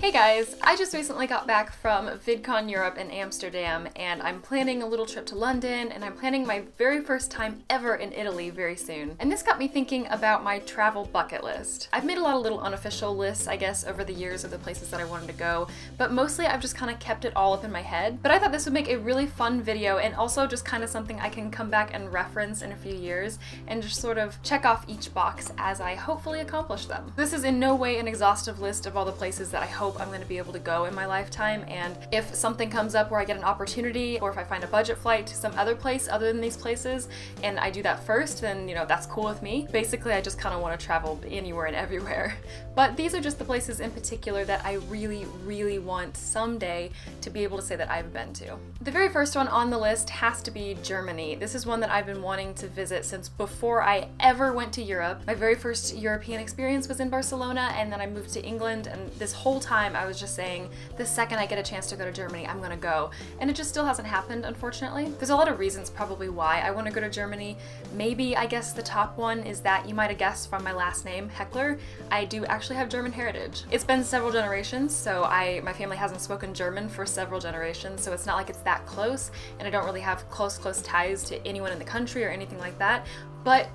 Hey guys, I just recently got back from VidCon Europe in Amsterdam, and I'm planning a little trip to London, and I'm planning my very first time ever in Italy very soon. And this got me thinking about my travel bucket list. I've made a lot of little unofficial lists, I guess, over the years of the places that I wanted to go, but mostly I've just kind of kept it all up in my head. But I thought this would make a really fun video, and also just kind of something I can come back and reference in a few years, and just sort of check off each box as I hopefully accomplish them. This is in no way an exhaustive list of all the places that I hope I'm going to be able to go in my lifetime, and if something comes up where I get an opportunity, or if I find a budget flight to some other place other than these places, and I do that first, then, you know, that's cool with me. Basically, I just kind of want to travel anywhere and everywhere. But these are just the places in particular that I really, really want someday to be able to say that I've been to. The very first one on the list has to be Germany. This is one that I've been wanting to visit since before I ever went to Europe. My very first European experience was in Barcelona, and then I moved to England, and this whole time I was just saying, the second I get a chance to go to Germany, I'm gonna go. And it just still hasn't happened, unfortunately. There's a lot of reasons probably why I want to go to Germany. Maybe, I guess the top one is that you might have guessed from my last name, Heckler, I do actually have German heritage. It's been several generations, so my family hasn't spoken German for several generations, so it's not like it's that close, and I don't really have close ties to anyone in the country or anything like that. But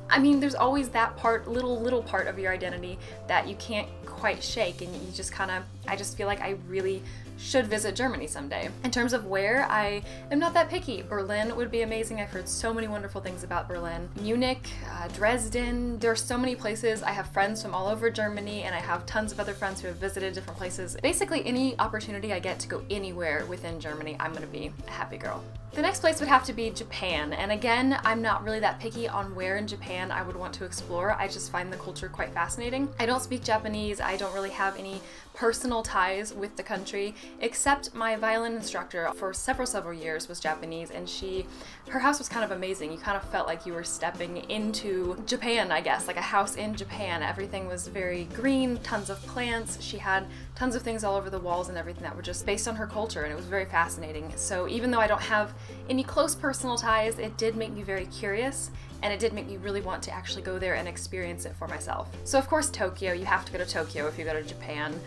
I mean, there's always that part, little part of your identity that you can't quite shake, and you just kind of, I just feel like I really should visit Germany someday. In terms of where, I am not that picky. Berlin would be amazing. I've heard so many wonderful things about Berlin. Munich, Dresden, there are so many places. I have friends from all over Germany, and I have tons of other friends who have visited different places. Basically, any opportunity I get to go anywhere within Germany, I'm gonna be a happy girl. The next place would have to be Japan, and again, I'm not really that picky on where in Japan I would want to explore. I just find the culture quite fascinating. I don't speak Japanese, I don't really have any personal ties with the country, except my violin instructor for several years was Japanese, and her house was kind of amazing. You kind of felt like you were stepping into Japan, I guess, like a house in Japan. Everything was very green, tons of plants. She had tons of things all over the walls and everything that were just based on her culture, and it was very fascinating. So even though I don't have any close personal ties, it did make me very curious, and it did make me really want to actually go there and experience it for myself. So of course Tokyo, you have to go to Tokyo if you go to Japan.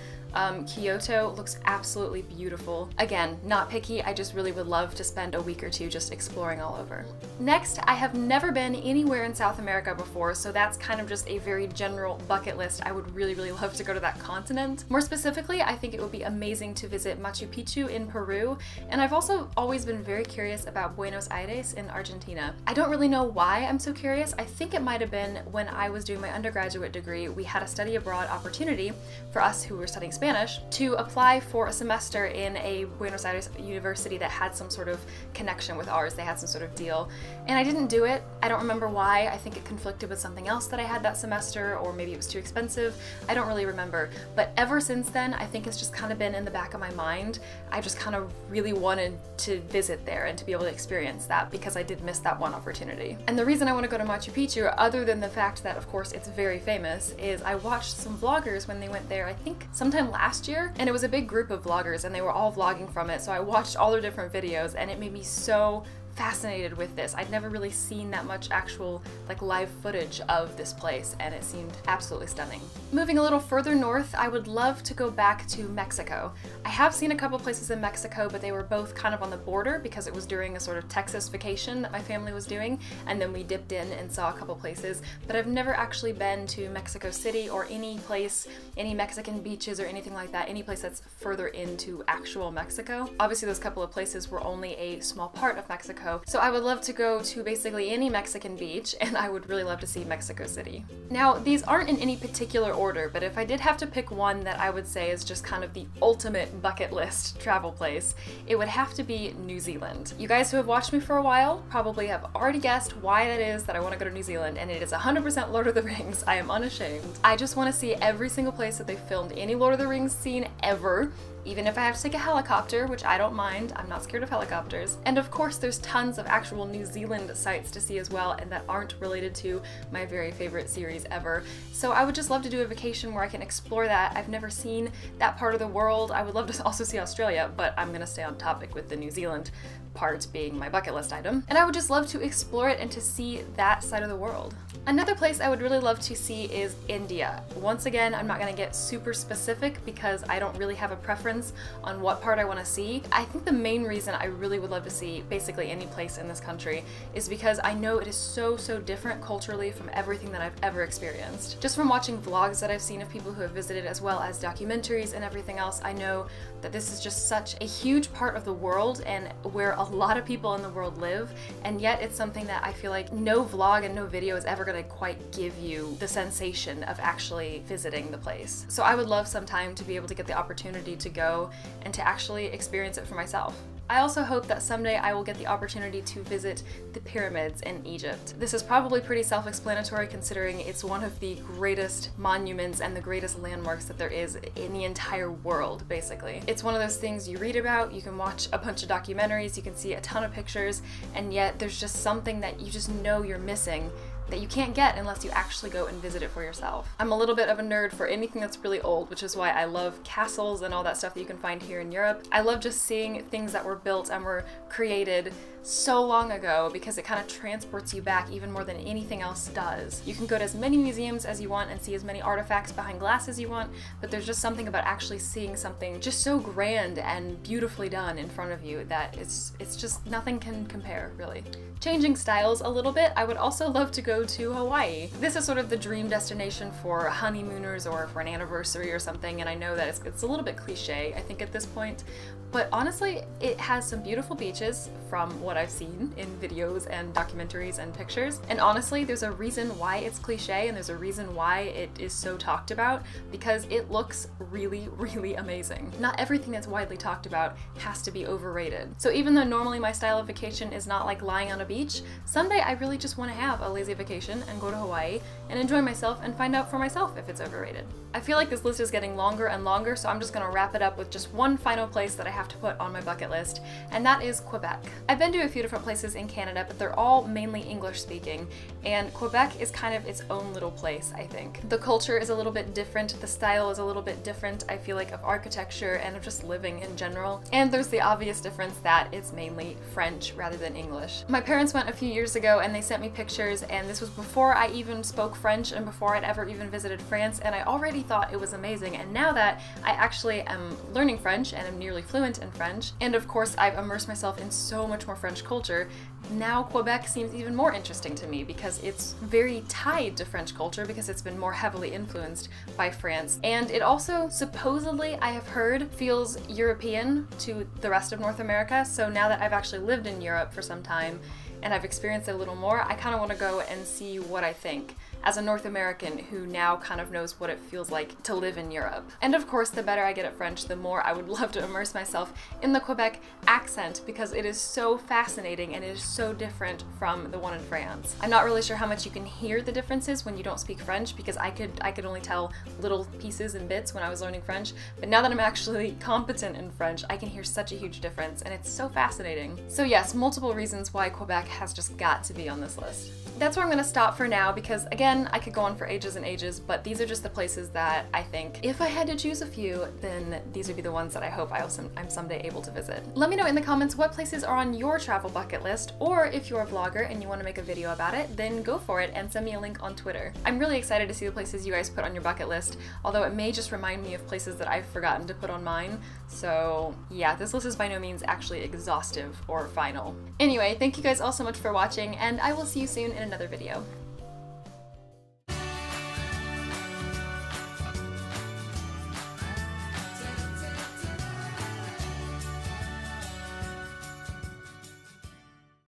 Kyoto looks absolutely beautiful. Again, not picky, I just really would love to spend a week or two just exploring all over. Next, I have never been anywhere in South America before, so that's kind of just a very general bucket list. I would really, really love to go to that continent. More specifically, I think it would be amazing to visit Machu Picchu in Peru, and I've also always been very curious about Buenos Aires in Argentina. I don't really know why I'm so curious. I think it might have been when I was doing my undergraduate degree, we had a study abroad opportunity for us who were studying Spanish to apply for a semester in a Buenos Aires university that had some sort of connection with ours. They had some sort of deal, and I didn't do it. I don't remember why. I think it conflicted with something else that I had that semester, or maybe it was too expensive. I don't really remember, but ever since then, I think it's just kind of been in the back of my mind. I just kind of really wanted to visit there and to be able to experience that, because I did miss that one opportunity. And the reason I want to go to Machu Picchu, other than the fact that of course it's very famous, is I watched some vloggers when they went there, I think sometime last year, and it was a big group of vloggers and they were all vlogging from it, so I watched all their different videos, and it made me so fascinated with this. I'd never really seen that much actual like live footage of this place, and it seemed absolutely stunning. Moving a little further north, I would love to go back to Mexico. I have seen a couple places in Mexico, but they were both kind of on the border because it was during a sort of Texas vacation that my family was doing, and then we dipped in and saw a couple places, but I've never actually been to Mexico City or any place, any Mexican beaches or anything like that, any place that's further into actual Mexico. Obviously those couple of places were only a small part of Mexico, so I would love to go to basically any Mexican beach, and I would really love to see Mexico City. Now, these aren't in any particular order, but if I did have to pick one that I would say is just kind of the ultimate bucket list travel place, it would have to be New Zealand. You guys who have watched me for a while probably have already guessed why that is that I want to go to New Zealand, and it is 100% Lord of the Rings. I am unashamed. I just want to see every single place that they filmed any Lord of the Rings scene ever. even if I have to take a helicopter, which I don't mind. I'm not scared of helicopters. And of course, there's tons of actual New Zealand sites to see as well, and that aren't related to my very favorite series ever. So I would just love to do a vacation where I can explore that. I've never seen that part of the world. I would love to also see Australia, but I'm gonna stay on topic with the New Zealand part being my bucket list item. And I would just love to explore it and to see that side of the world. Another place I would really love to see is India. Once again, I'm not gonna get super specific because I don't really have a preference on what part I wanna see. I think the main reason I really would love to see basically any place in this country is because I know it is so different culturally from everything that I've ever experienced. Just from watching vlogs that I've seen of people who have visited, as well as documentaries and everything else, I know that this is just such a huge part of the world and where a lot of people in the world live, and yet it's something that I feel like no vlog and no video is ever gonna quite give you the sensation of actually visiting the place. So I would love sometime to be able to get the opportunity to go and to actually experience it for myself. I also hope that someday I will get the opportunity to visit the pyramids in Egypt. This is probably pretty self-explanatory considering it's one of the greatest monuments and the greatest landmarks that there is in the entire world, basically. It's one of those things you read about, you can watch a bunch of documentaries, you can see a ton of pictures, and yet there's just something that you just know you're missing that you can't get unless you actually go and visit it for yourself. I'm a little bit of a nerd for anything that's really old, which is why I love castles and all that stuff that you can find here in Europe. I love just seeing things that were built and were created so long ago because it kind of transports you back even more than anything else does. You can go to as many museums as you want and see as many artifacts behind glass as you want, but there's just something about actually seeing something just so grand and beautifully done in front of you that it's just nothing can compare, really. Changing styles a little bit, I would also love to go to Hawaii. This is sort of the dream destination for honeymooners or for an anniversary or something, and I know that it's a little bit cliche, I think, at this point, but honestly, it has some beautiful beaches from what I've seen in videos and documentaries and pictures, and honestly, there's a reason why it's cliche and there's a reason why it is so talked about, because it looks really amazing. Not everything that's widely talked about has to be overrated. So even though normally my style of vacation is not like lying on a beach, someday I really just want to have a lazy vacation and go to Hawaii and enjoy myself and find out for myself if it's overrated. I feel like this list is getting longer and longer, so I'm just gonna wrap it up with just one final place that I have to put on my bucket list, and that is Quebec. I've been to a few different places in Canada, but they're all mainly English speaking, and Quebec is kind of its own little place, I think. The culture is a little bit different, the style is a little bit different, I feel like, of architecture and of just living in general, and there's the obvious difference that it's mainly French rather than English. My parents went a few years ago and they sent me pictures, and this was before I even spoke French and before I'd ever even visited France, and I already thought it was amazing. And now that I actually am learning French and am nearly fluent in French, and of course I've immersed myself in so much more French culture, now Quebec seems even more interesting to me because it's very tied to French culture because it's been more heavily influenced by France. And it also, supposedly, I have heard, feels European to the rest of North America. So now that I've actually lived in Europe for some time and I've experienced it a little more, I kind of want to go and see what I think as a North American who now kind of knows what it feels like to live in Europe. And of course, the better I get at French, the more I would love to immerse myself in the Quebec accent because it is so fascinating and it is so different from the one in France. I'm not really sure how much you can hear the differences when you don't speak French because I could only tell little pieces and bits when I was learning French, but now that I'm actually competent in French, I can hear such a huge difference and it's so fascinating. So yes, multiple reasons why Quebec has just got to be on this list. That's where I'm gonna stop for now because, again, I could go on for ages and ages, but these are just the places that I think if I had to choose a few, then these would be the ones that I hope I'm someday able to visit. Let me know in the comments what places are on your travel bucket list, or if you're a vlogger and you want to make a video about it, then go for it and send me a link on Twitter. I'm really excited to see the places you guys put on your bucket list, although it may just remind me of places that I've forgotten to put on mine. So yeah, this list is by no means actually exhaustive or final. Anyway, thank you guys all so much for watching, and I will see you soon in another video.